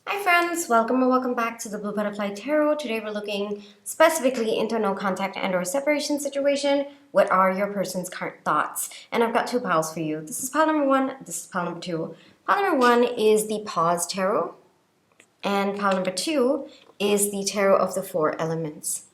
Hi friends, welcome or welcome back to the Blue Butterfly Tarot. Today we're looking specifically into no contact and or separation situation. What are your person's current thoughts? And I've got two piles for you. This is pile number one, this is pile number two. Pile number one is the Pause Tarot, and pile number two is the Tarot of the Four Elements.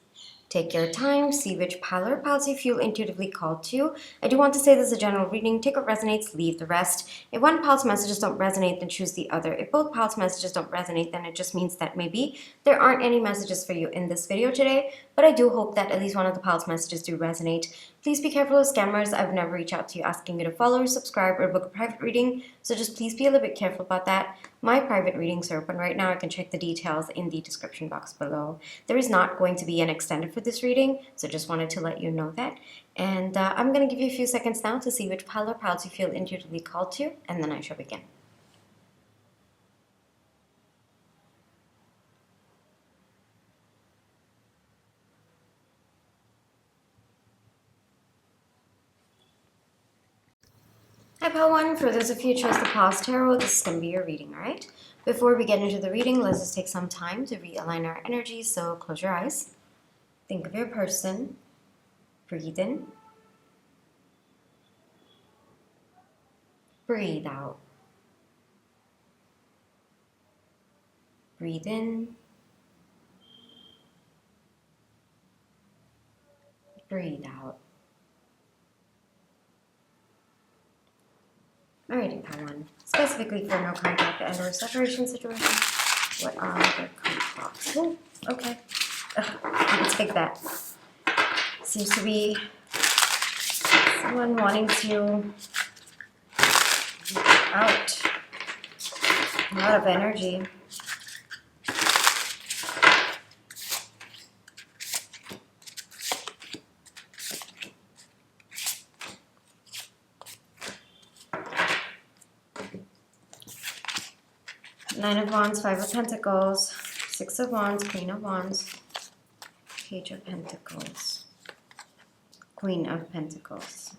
Take your time, see which pile or piles you feel intuitively called to. I do want to say this is a general reading. Take what resonates, leave the rest. If one pile's messages don't resonate, then choose the other. If both piles' messages don't resonate, then it just means that maybe there aren't any messages for you in this video today, but I do hope that at least one of the pile's messages do resonate. Please be careful of scammers. I've never reached out to you asking you to follow or subscribe or book a private reading, so just please be a little bit careful about that. My private readings are open right now. I can check the details in the description box below. There is not going to be an extended for this reading, so just wanted to let you know that. And I'm going to give you a few seconds now to see which pile or piles you feel intuitively called to, and then I shall begin. Hi pile one, for those of you who chose the Pause Tarot, this is going to be your reading, alright? Before we get into the reading, let's just take some time to realign our energy, so close your eyes. Think of your person. Breathe in. Breathe out. Breathe in. Breathe out. Alrighty, pile one. Specifically for no contact and or separation situation, what are the current thoughts? Oh, okay. Let's take that. Seems to be someone wanting to get out. A lot of energy. Nine of Wands, Five of Pentacles, Six of Wands, Queen of Wands, Page of Pentacles, Queen of Pentacles.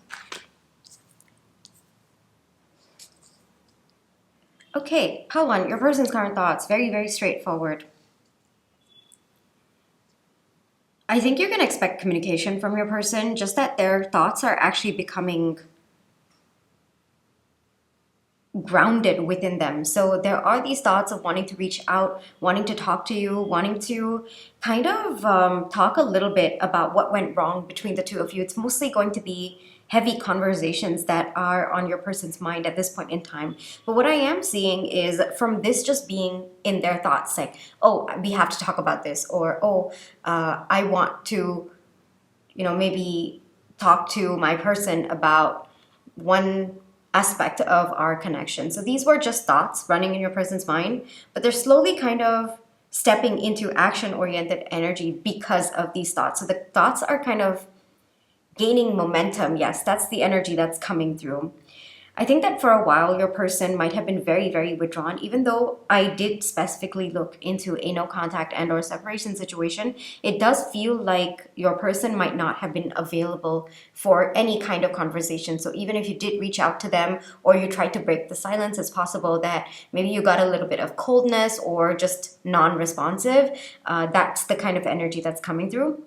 Okay, pile one, your person's current thoughts. Very, very straightforward. I think you're going to expect communication from your person, just that their thoughts are actually becoming grounded within them. So there are these thoughts of wanting to reach out, wanting to talk to you, wanting to kind of talk a little bit about what went wrong between the two of you. It's mostly going to be heavy conversations that are on your person's mind at this point in time. But what I am seeing is from this just being in their thoughts, like, oh, we have to talk about this, or oh, I want to, maybe talk to my person about one aspect of our connection. So these were just thoughts running in your person's mind, but they're slowly kind of stepping into action-oriented energy because of these thoughts. So the thoughts are kind of gaining momentum. Yes, that's the energy that's coming through. I think that for a while your person might have been very, very withdrawn, even though I did specifically look into a no contact and or separation situation. It does feel like your person might not have been available for any kind of conversation. So even if you did reach out to them or you tried to break the silence, it's possible that maybe you got a little bit of coldness or just non-responsive. That's the kind of energy that's coming through.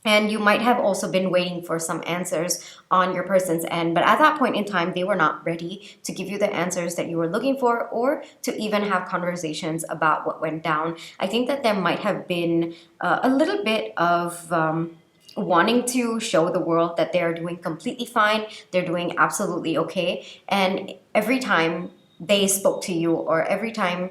And you might have also been waiting for some answers on your person's end. But at that point in time, they were not ready to give you the answers that you were looking for or to even have conversations about what went down. I think that there might have been a little bit of wanting to show the world that they're doing completely fine. They're doing absolutely okay. And every time they spoke to you or every time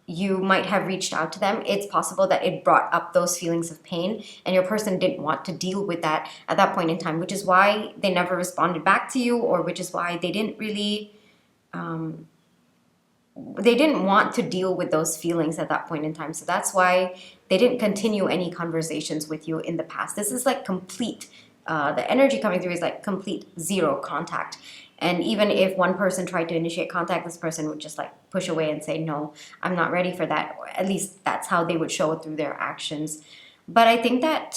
you might have reached out to them, it's possible that it brought up those feelings of pain and your person didn't want to deal with that at that point in time, which is why they never responded back to you, or which is why they didn't really they didn't want to deal with those feelings at that point in time. So that's why they didn't continue any conversations with you in the past. This is like complete the energy coming through is like complete zero contact. And even if one person tried to initiate contact, this person would just like push away and say, no, I'm not ready for that. Or at least that's how they would show it through their actions. But I think that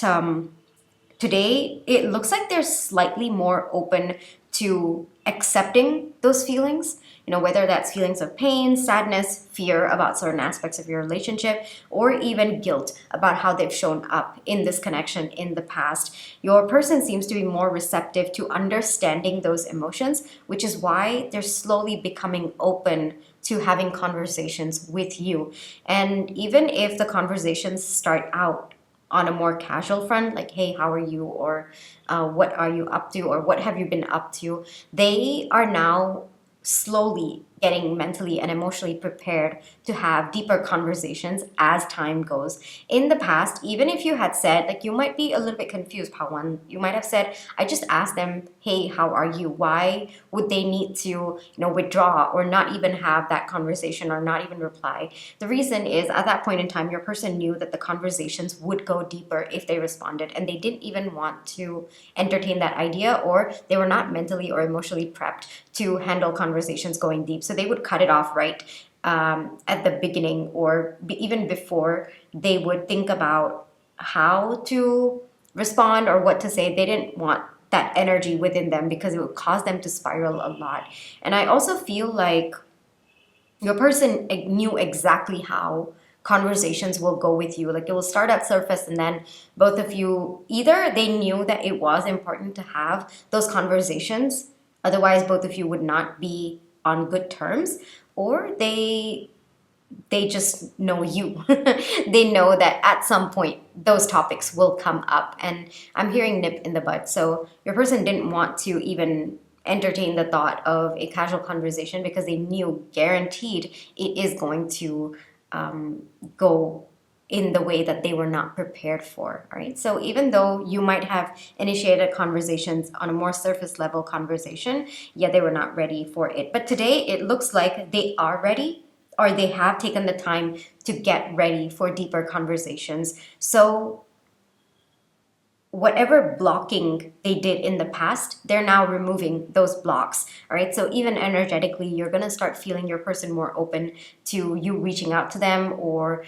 today it looks like they're slightly more open to accepting those feelings, you know, whether that's feelings of pain, sadness, fear about certain aspects of your relationship, or even guilt about how they've shown up in this connection in the past. Your person seems to be more receptive to understanding those emotions, which is why they're slowly becoming open to having conversations with you. And even if the conversations start out on a more casual front, like, hey, how are you? Or what are you up to? Or what have you been up to? They are now slowly getting mentally and emotionally prepared to have deeper conversations as time goes. In the past, even if you had said, like, you might be a little bit confused, Pawan. You might have said, I just asked them, hey, how are you? Why would they need to, you know, withdraw or not even have that conversation or not even reply? The reason is at that point in time, your person knew that the conversations would go deeper if they responded, and they didn't even want to entertain that idea, or they were not mentally or emotionally prepped to handle conversations going deep. So they would cut it off right at the beginning, or even before they would think about how to respond or what to say. They didn't want that energy within them because it would cause them to spiral a lot. And I also feel like your person knew exactly how conversations will go with you. Like, it will start at surface, and then both of you, either they knew that it was important to have those conversations, otherwise both of you would not be on good terms, or they just know you. They know that at some point those topics will come up, and I'm hearing nip in the bud. So your person didn't want to even entertain the thought of a casual conversation because they knew guaranteed it is going to go in the way that they were not prepared for. All right. So even though you might have initiated conversations on a more surface level conversation, yeah, they were not ready for it. But today it looks like they are ready, or they have taken the time to get ready for deeper conversations. So whatever blocking they did in the past, they're now removing those blocks. All right. So even energetically, you're going to start feeling your person more open to you reaching out to them, or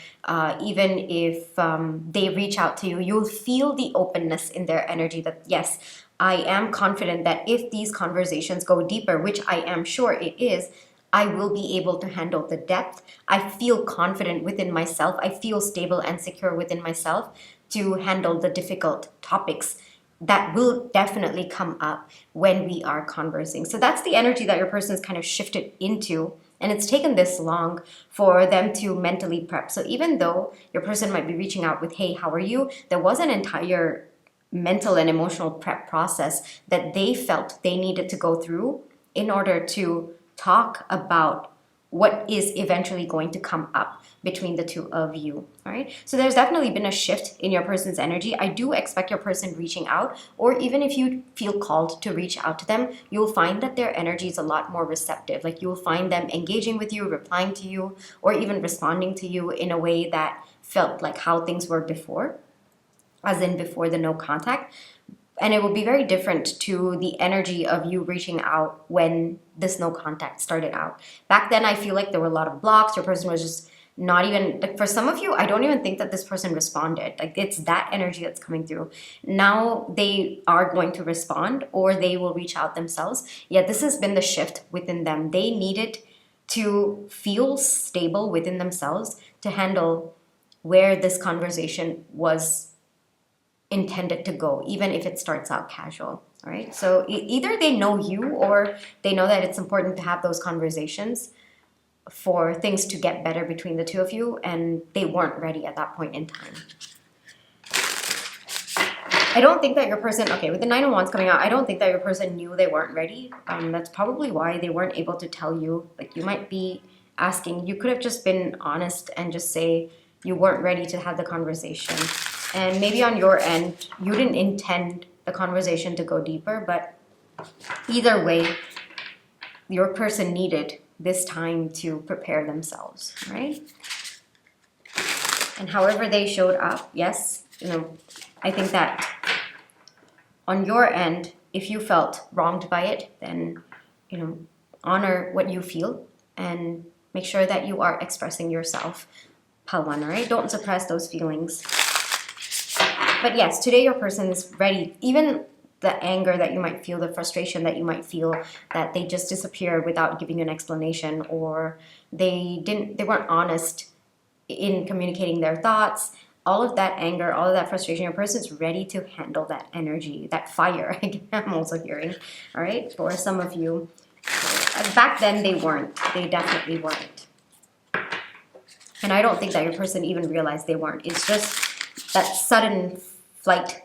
even if they reach out to you, you'll feel the openness in their energy that, yes, I am confident that if these conversations go deeper, which I am sure it is, I will be able to handle the depth. I feel confident within myself. I feel stable and secure within myself to handle the difficult topics that will definitely come up when we are conversing. So that's the energy that your person has kind of shifted into. And it's taken this long for them to mentally prep. So even though your person might be reaching out with, hey, how are you? There was an entire mental and emotional prep process that they felt they needed to go through in order to talk about what is eventually going to come up between the two of you. All right. So there's definitely been a shift in your person's energy. I do expect your person reaching out, or even if you feel called to reach out to them, you'll find that their energy is a lot more receptive. Like, you'll find them engaging with you, replying to you, or even responding to you in a way that felt like how things were before, as in before the no contact. And it will be very different to the energy of you reaching out when this no contact started out. Back then, I feel like there were a lot of blocks. Your person was just not even, like, for some of you, I don't even think that this person responded. Like, it's that energy that's coming through. Now they are going to respond, or they will reach out themselves. Yeah, this has been the shift within them. They needed to feel stable within themselves to handle where this conversation was intended to go, even if it starts out casual. All right. So either they know you, or they know that it's important to have those conversations for things to get better between the two of you, and they weren't ready at that point in time. I don't think that your person, okay, with the Nine of Wands coming out, I don't think that your person knew they weren't ready. That's probably why they weren't able to tell you. Like, you might be asking, you could have just been honest and just say you weren't ready to have the conversation. And maybe on your end, you didn't intend the conversation to go deeper, but either way, your person needed this time to prepare themselves, right? And however they showed up, yes, I think that on your end, if you felt wronged by it, then, honor what you feel and make sure that you are expressing yourself, Pawan, right? Don't suppress those feelings. But yes, today your person is ready. Even the anger that you might feel, the frustration that you might feel, that they just disappeared without giving you an explanation, or they weren't honest in communicating their thoughts. All of that anger, all of that frustration, your person's ready to handle that energy, that fire. I'm also hearing, all right, for some of you. Back then they weren't. They definitely weren't. And I don't think that your person even realized they weren't. It's just that sudden flight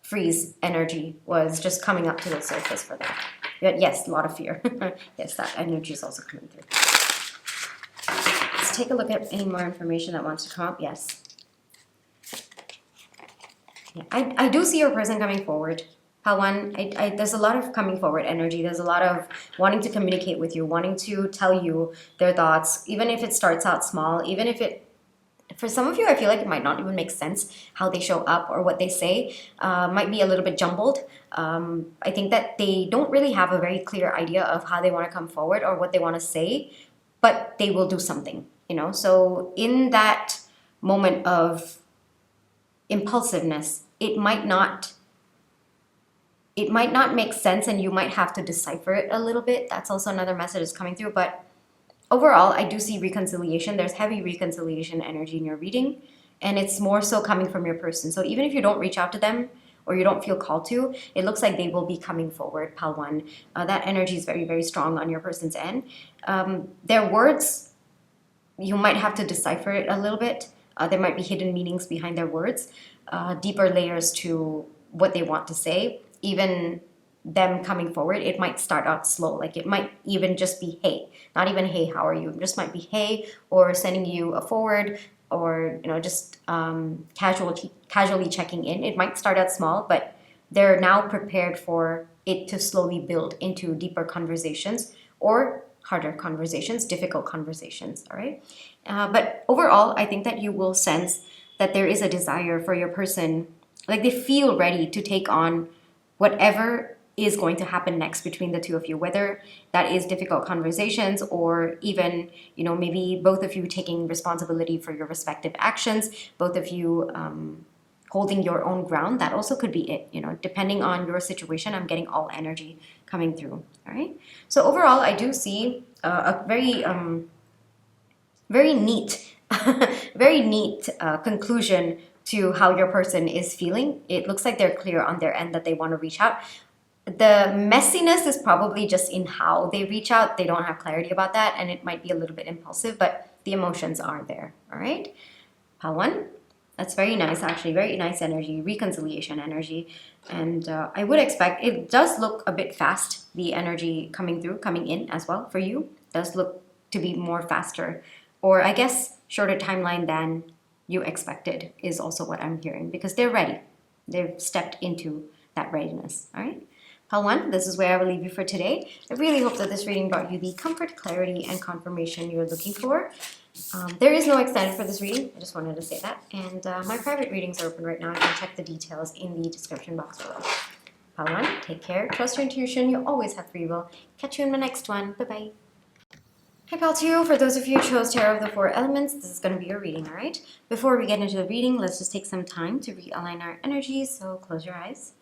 freeze energy was just coming up to the surface for them. But yes, a lot of fear. Yes, that energy is also coming through. Let's take a look at any more information that wants to come up. Yes. Yeah, I do see your person coming forward. One, there's a lot of coming forward energy. There's a lot of wanting to communicate with you, wanting to tell you their thoughts, even if it starts out small, even if it, for some of you, I feel like it might not even make sense how they show up or what they say, might be a little bit jumbled. I think that they don't really have a very clear idea of how they want to come forward or what they want to say, but they will do something, you know? So in that moment of impulsiveness, it might not make sense, and you might have to decipher it a little bit. That's also another message that's coming through. But overall, I do see reconciliation. There's heavy reconciliation energy in your reading, and it's more so coming from your person. So even if you don't reach out to them or you don't feel called to, it looks like they will be coming forward, Pal 1. That energy is very, very strong on your person's end. Their words, you might have to decipher it a little bit. There might be hidden meanings behind their words, deeper layers to what they want to say. Even them coming forward, it might start out slow. Like it might even just be hey, not even hey, how are you? It just might be hey, or sending you a forward, or just casually checking in. It might start out small, but they're now prepared for it to slowly build into deeper conversations or harder conversations, difficult conversations. All right, but overall, I think that you will sense that there is a desire for your person. Like they feel ready to take on whatever is going to happen next between the two of you, whether that is difficult conversations or even, maybe both of you taking responsibility for your respective actions, both of you holding your own ground. That also could be it, depending on your situation. I'm getting all energy coming through, all right? So overall, I do see a very, very neat, very neat conclusion to how your person is feeling. It looks like they're clear on their end that they want to reach out. The messiness is probably just in how they reach out. They don't have clarity about that, and it might be a little bit impulsive, but the emotions are there, all right? Pal 1, that's very nice, actually. Very nice energy, reconciliation energy. And I would expect, it does look a bit fast, the energy coming in as well for you. It does look to be more faster, or I guess shorter timeline than you expected is also what I'm hearing, because they're ready. They've stepped into that readiness, all right? Pal 1, this is where I will leave you for today. I really hope that this reading brought you the comfort, clarity, and confirmation you're looking for. There is no extended for this reading. I just wanted to say that. And my private readings are open right now. You can check the details in the description box below. Pal 1, take care. Trust your intuition. You always have free will. Catch you in my next one. Bye-bye. Hey Pal 2, for those of you who chose Tarot of the Four Elements, this is going to be your reading, alright? Before we get into the reading, let's just take some time to realign our energies. So close your eyes.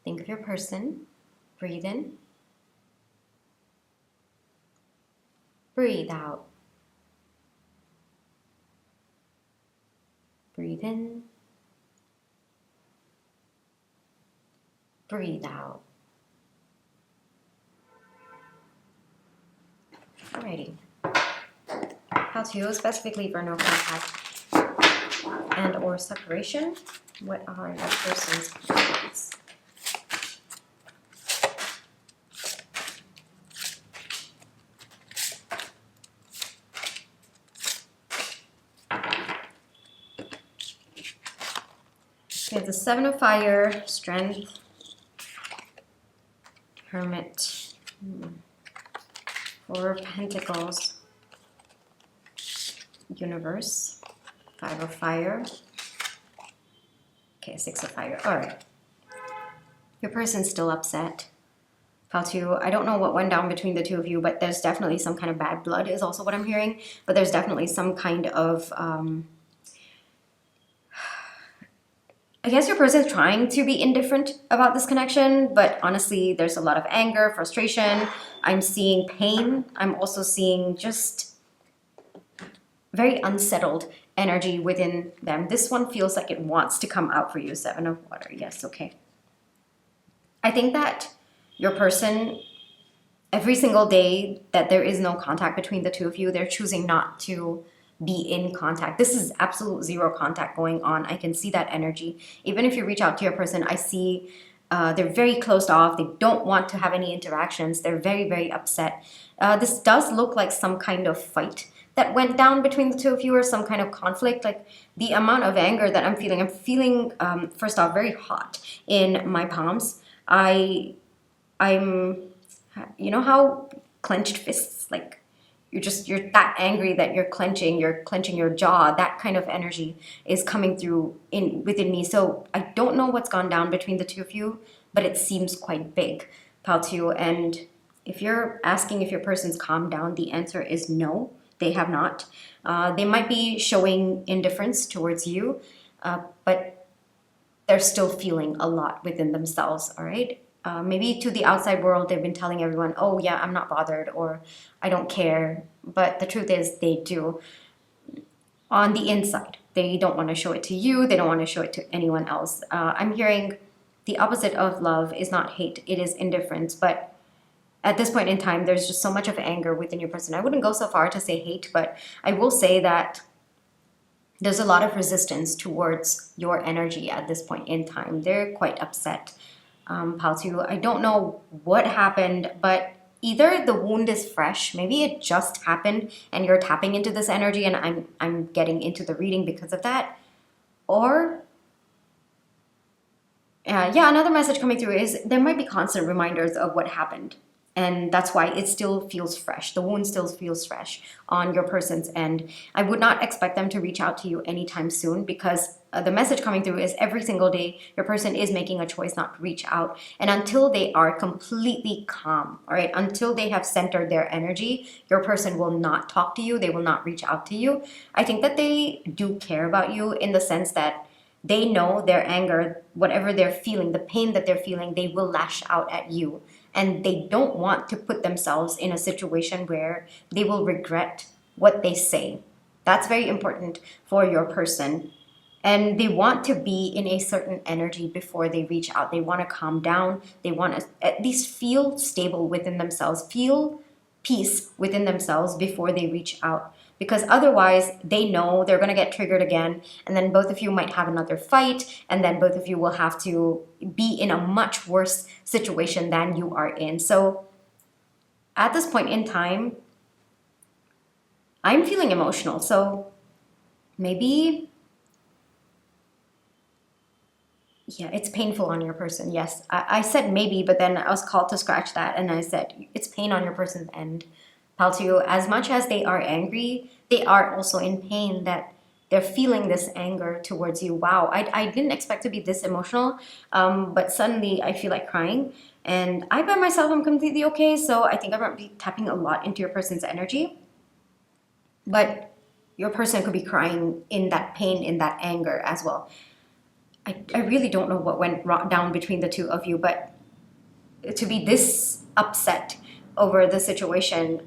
Think of your person. Breathe in. Breathe out. Breathe in. Breathe out. Alrighty. How to, specifically for no contact and or separation, what are that person's plans? We have the Seven of Fire, Strength, Hermit, Four of Pentacles, Universe, Five of Fire, okay, Six of Fire. All right. Your person's still upset. Pal 2, I don't know what went down between the two of you, but there's definitely some kind of bad blood is also what I'm hearing. But there's definitely some kind of I guess your person's trying to be indifferent about this connection, but honestly, there's a lot of anger, frustration. I'm seeing pain. I'm also seeing just very unsettled energy within them. This one feels like it wants to come out for you. Seven of Water. Yes, okay. I think that your person, every single day that there is no contact between the two of you, they're choosing not to be in contact. This is absolute zero contact going on. I can see that energy. Even if you reach out to your person, I see they're very closed off. They don't want to have any interactions. They're very, very upset. This does look like some kind of fight that went down between the two of you, or some kind of conflict. Like the amount of anger that I'm feeling first off very hot in my palms. I'm, you know how clenched fists, like you're that angry that you're clenching your jaw. That kind of energy is coming through within me. So I don't know what's gone down between the two of you, but it seems quite big, Paltu. And if you're asking if your person's calmed down, the answer is no, they have not. They might be showing indifference towards you, but they're still feeling a lot within themselves, all right? Maybe to the outside world, they've been telling everyone, oh yeah, I'm not bothered, or I don't care. But the truth is they do. On the inside, they don't want to show it to you. They don't want to show it to anyone else. I'm hearing the opposite of love is not hate. It is indifference. But at this point in time, there's just so much of anger within your person. I wouldn't go so far to say hate, but I will say that there's a lot of resistance towards your energy at this point in time. They're quite upset. Paltu, I don't know what happened, but either the wound is fresh, maybe it just happened and you're tapping into this energy and I'm getting into the reading because of that, or yeah, another message coming through is there might be constant reminders of what happened. And that's why it still feels fresh. The wound still feels fresh on your person's end. I would not expect them to reach out to you anytime soon, because the message coming through is every single day your person is making a choice not to reach out. And until they are completely calm, all right, until they have centered their energy, your person will not talk to you. They will not reach out to you. I think that they do care about you in the sense that they know their anger, whatever they're feeling, the pain that they're feeling, they will lash out at you. And they don't want to put themselves in a situation where they will regret what they say. That's very important for your person. And they want to be in a certain energy before they reach out. They want to calm down. They want to at least feel stable within themselves, feel peace within themselves before they reach out. Because otherwise, they know they're going to get triggered again, and then both of you might have another fight, and then both of you will have to be in a much worse situation than you are in. So at this point in time, I'm feeling emotional. So maybe, yeah, it's painful on your person. Yes, I said maybe, but then I was called to scratch that, and I said it's pain on your person's end. Paltu, as much as they are angry, they are also in pain that they're feeling this anger towards you. Wow, I didn't expect to be this emotional, but suddenly I feel like crying. And I by myself am completely okay, so I think I might be tapping a lot into your person's energy. But your person could be crying in that pain, in that anger as well. I really don't know what went down between the two of you, but to be this upset over the situation,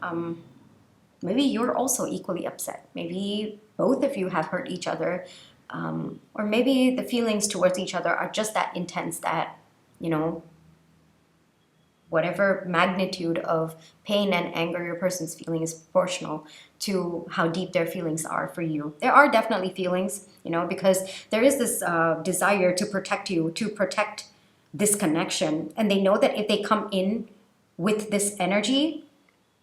maybe you're also equally upset. Maybe both of you have hurt each other, or maybe the feelings towards each other are just that intense that, you know, whatever magnitude of pain and anger your person's feeling is proportional to how deep their feelings are for you. There are definitely feelings, you know, because there is this desire to protect you, to protect this connection. And they know that if they come in with this energy,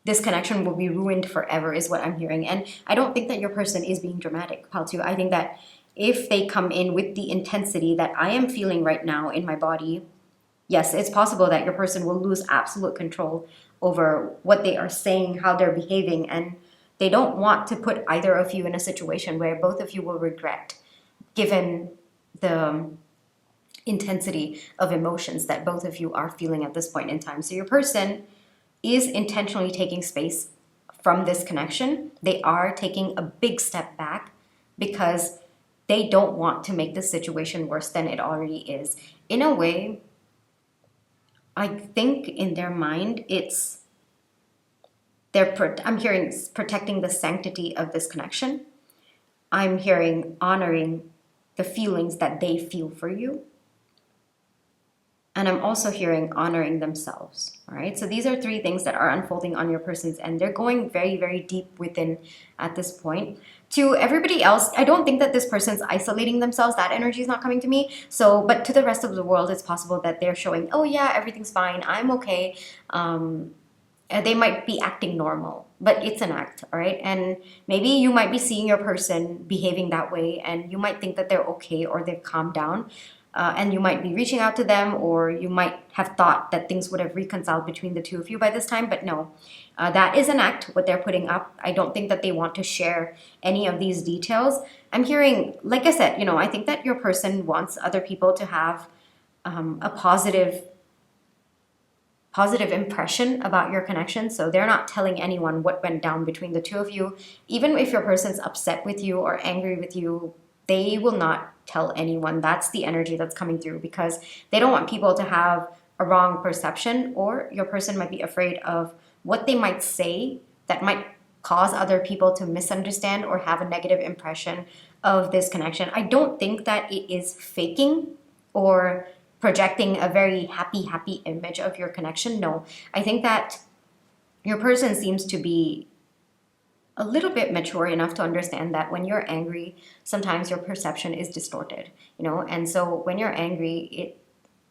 this connection will be ruined forever, is what I'm hearing. And I don't think that your person is being dramatic, Paltu. I think that if they come in with the intensity that I am feeling right now in my body, yes, it's possible that your person will lose absolute control over what they are saying, how they're behaving, and they don't want to put either of you in a situation where both of you will regret, given the intensity of emotions that both of you are feeling at this point in time. So your person is intentionally taking space from this connection. They are taking a big step back because they don't want to make the situation worse than it already is. In a way, I think in their mind, I'm hearing protecting the sanctity of this connection. I'm hearing honoring the feelings that they feel for you. And I'm also hearing honoring themselves. All right. So these are three things that are unfolding on your person's end. They're going very, very deep within at this point. To everybody else, I don't think that this person's isolating themselves. That energy is not coming to me. So, but to the rest of the world, it's possible that they're showing, oh yeah, everything's fine. I'm okay. They might be acting normal, but it's an act, all right? And maybe you might be seeing your person behaving that way, and you might think that they're okay or they've calmed down. And you might be reaching out to them, or you might have thought that things would have reconciled between the two of you by this time, but no. That is an act, what they're putting up. I don't think that they want to share any of these details. I'm hearing, like I said, I think that your person wants other people to have a positive impression about your connection. So they're not telling anyone what went down between the two of you. Even if your person's upset with you or angry with you, they will not tell anyone. That's the energy that's coming through, because they don't want people to have a wrong perception, or your person might be afraid of what they might say that might cause other people to misunderstand or have a negative impression of this connection. I don't think that it is faking or projecting a very happy image of your connection. No, I think that your person seems to be a little bit mature enough to understand that when you're angry, sometimes your perception is distorted, and so when you're angry,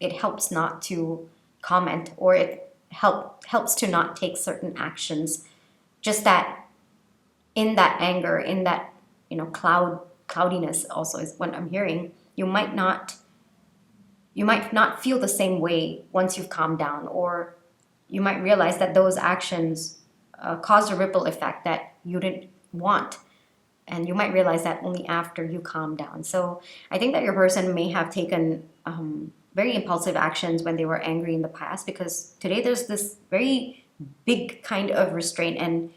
it helps not to comment, or it helps to not take certain actions. Just that in that anger, in that cloudiness also is what I'm hearing. You might not feel the same way once you've calmed down, or you might realize that those actions caused a ripple effect that you didn't want. And you might realize that only after you calm down. So I think that your person may have taken very impulsive actions when they were angry in the past, because today there's this very big kind of restraint. And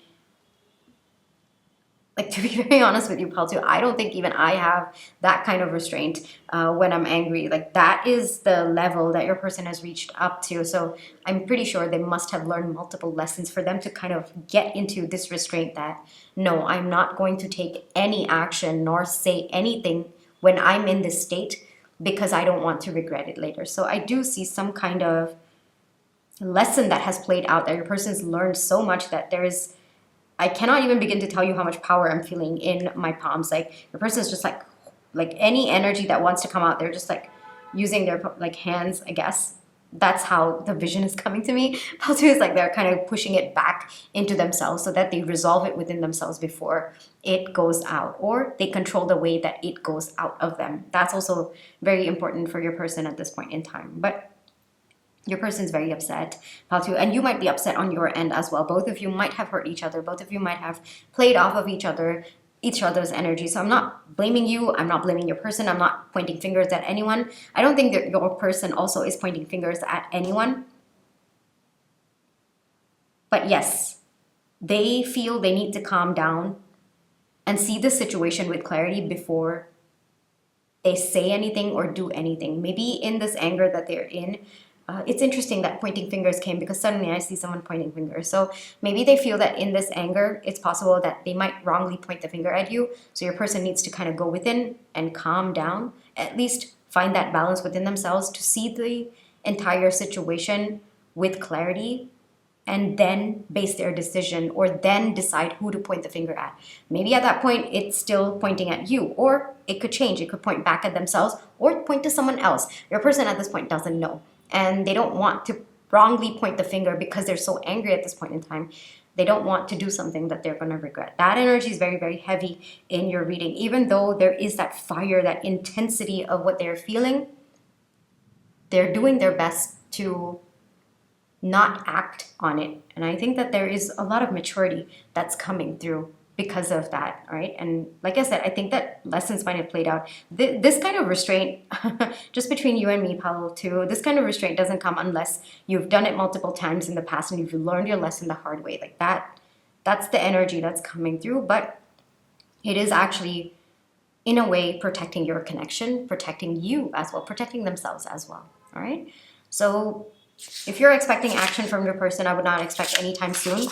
to be very honest with you, Paltu, I don't think even I have that kind of restraint when I'm angry. That is the level that your person has reached up to. So I'm pretty sure they must have learned multiple lessons for them to kind of get into this restraint that, no, I'm not going to take any action nor say anything when I'm in this state, because I don't want to regret it later. So I do see some kind of lesson that has played out, that your person's learned so much that I cannot even begin to tell you how much power I'm feeling in my palms. Your person is just like any energy that wants to come out, they're just using their hands, I guess. That's how the vision is coming to me. Paltu is they're kind of pushing it back into themselves so that they resolve it within themselves before it goes out, or they control the way that it goes out of them. That's also very important for your person at this point in time. But your person's very upset, Paltu, and you might be upset on your end as well. Both of you might have hurt each other. Both of you might have played off of each other's energy. So I'm not blaming you. I'm not blaming your person. I'm not pointing fingers at anyone. I don't think that your person also is pointing fingers at anyone. But yes, they feel they need to calm down and see the situation with clarity before they say anything or do anything. Maybe in this anger that they're in, it's interesting that pointing fingers came, because suddenly I see someone pointing fingers. So maybe they feel that in this anger, it's possible that they might wrongly point the finger at you. So your person needs to kind of go within and calm down, at least find that balance within themselves to see the entire situation with clarity, and then base their decision, or then decide who to point the finger at. Maybe at that point, it's still pointing at you, or it could change. It could point back at themselves or point to someone else. Your person at this point doesn't know. And they don't want to wrongly point the finger because they're so angry at this point in time. They don't want to do something that they're going to regret. That energy is very, very heavy in your reading. Even though there is that fire, that intensity of what they're feeling, they're doing their best to not act on it. And I think that there is a lot of maturity that's coming through because of that, right? And like I said, I think that lessons might have played out. This kind of restraint, just between you and me, Paolo, too, this kind of restraint doesn't come unless you've done it multiple times in the past and you've learned your lesson the hard way. That's the energy that's coming through. But it is actually in a way protecting your connection, protecting you as well, protecting themselves as well. All right. So if you're expecting action from your person, I would not expect anytime soon.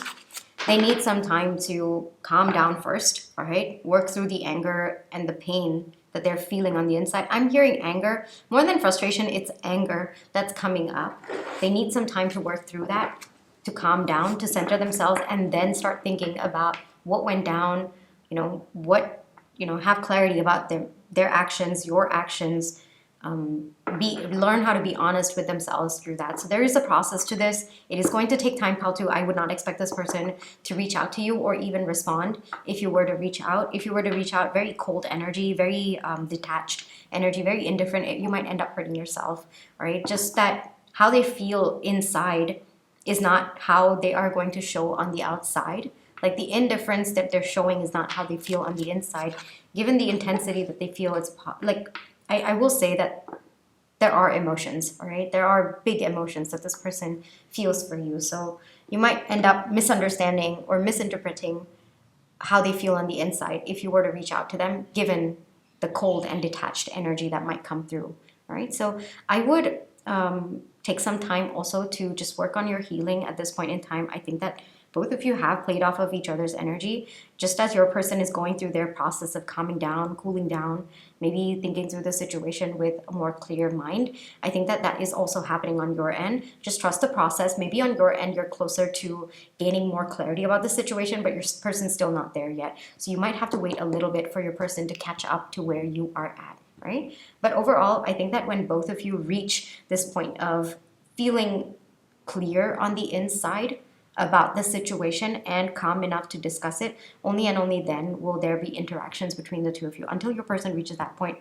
They need some time to calm down first, all right? Work through the anger and the pain that they're feeling on the inside. I'm hearing anger. More than frustration, it's anger that's coming up. They need some time to work through that, to calm down, to center themselves, and then start thinking about what went down, have clarity about their actions, your actions, learn how to be honest with themselves through that. So there is a process to this. It is going to take time, pal, too. I would not expect this person to reach out to you or even respond if you were to reach out. If you were to reach out, very cold energy, very detached energy, very indifferent, you might end up hurting yourself, right? Just that how they feel inside is not how they are going to show on the outside. Like the indifference that they're showing is not how they feel on the inside. Given the intensity that they feel, it's like I will say that there are emotions, all right? There are big emotions that this person feels for you. So you might end up misunderstanding or misinterpreting how they feel on the inside if you were to reach out to them, given the cold and detached energy that might come through, all right? So I would take some time also to just work on your healing at this point in time. I think that both of you have played off of each other's energy, just as your person is going through their process of calming down, cooling down, maybe thinking through the situation with a more clear mind. I think that that is also happening on your end. Just trust the process. Maybe on your end, you're closer to gaining more clarity about the situation, but your person's still not there yet. So you might have to wait a little bit for your person to catch up to where you are at, right? But overall, I think that when both of you reach this point of feeling clear on the inside about the situation and calm enough to discuss it, only and only then will there be interactions between the two of you. Until your person reaches that point,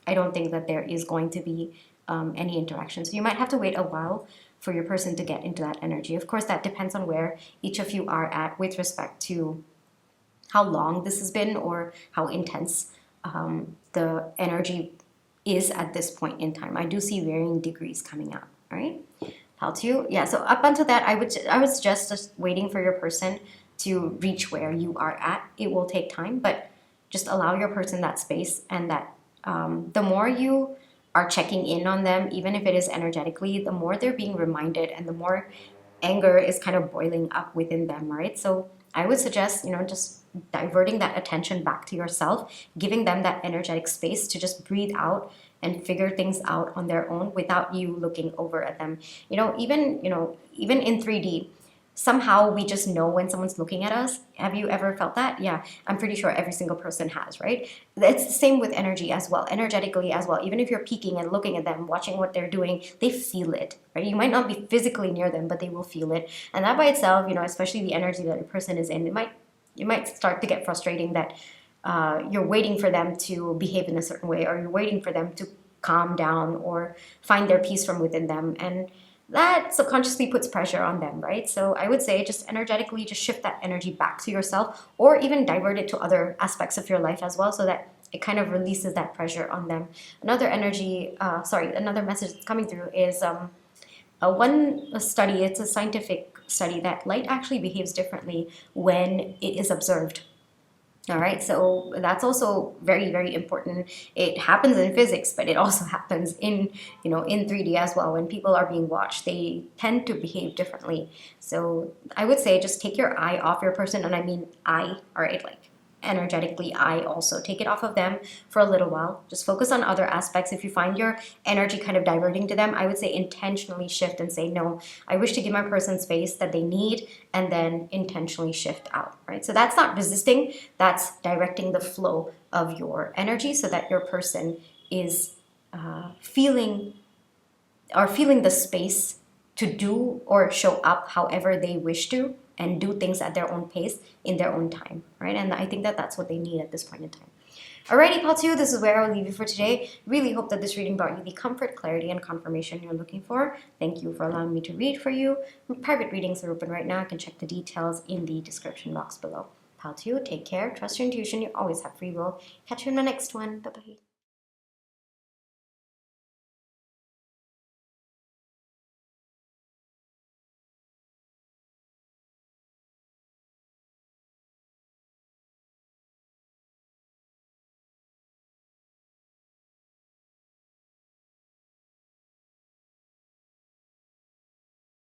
I don't think that there is going to be any interaction. So you might have to wait a while for your person to get into that energy. Of course, that depends on where each of you are at with respect to how long this has been or how intense the energy is at this point in time. I do see varying degrees coming out, all right? How to? Yeah, so up until that, I would suggest just waiting for your person to reach where you are at. It will take time, but just allow your person that space, and that the more you are checking in on them, even if it is energetically, the more they're being reminded and the more anger is kind of boiling up within them, right? So I would suggest, just diverting that attention back to yourself, giving them that energetic space to just breathe out and figure things out on their own without you looking over at them. Even in 3D, somehow we just know when someone's looking at us. Have you ever felt that? Yeah, I'm pretty sure every single person has, right? It's the same with energy as well, energetically as well. Even if you're peeking and looking at them, watching what they're doing, they feel it, right? You might not be physically near them, but they will feel it. And that by itself, especially the energy that a person is in, it might start to get frustrating that you're waiting for them to behave in a certain way, or you're waiting for them to calm down or find their peace from within them. And that subconsciously puts pressure on them, right? So I would say just energetically, just shift that energy back to yourself, or even divert it to other aspects of your life as well, so that it kind of releases that pressure on them. Another message that's coming through is one study. It's a scientific study that light actually behaves differently when it is observed. All right, so that's also very, very important. It happens in physics, but it also happens in 3D as well. When people are being watched, they tend to behave differently. So I would say just take your eye off your person, and I mean eye, all right, like energetically eye also. Take it off of them for a little while. Just focus on other aspects. If you find your energy kind of diverting to them, I would say intentionally shift and say, no, I wish to give my person space that they need, and then intentionally shift out, right? So that's not resisting, that's directing the flow of your energy so that your person is feeling the space to do or show up however they wish to, and do things at their own pace in their own time, right? And I think that that's what they need at this point in time. Alrighty, part 2, this is where I'll leave you for today. Really hope that this reading brought you the comfort, clarity, and confirmation you're looking for. Thank you for allowing me to read for you. Private readings are open right now. You can check the details in the description box below. Part 2, take care, trust your intuition, you always have free will. Catch you in my next one. Bye-bye.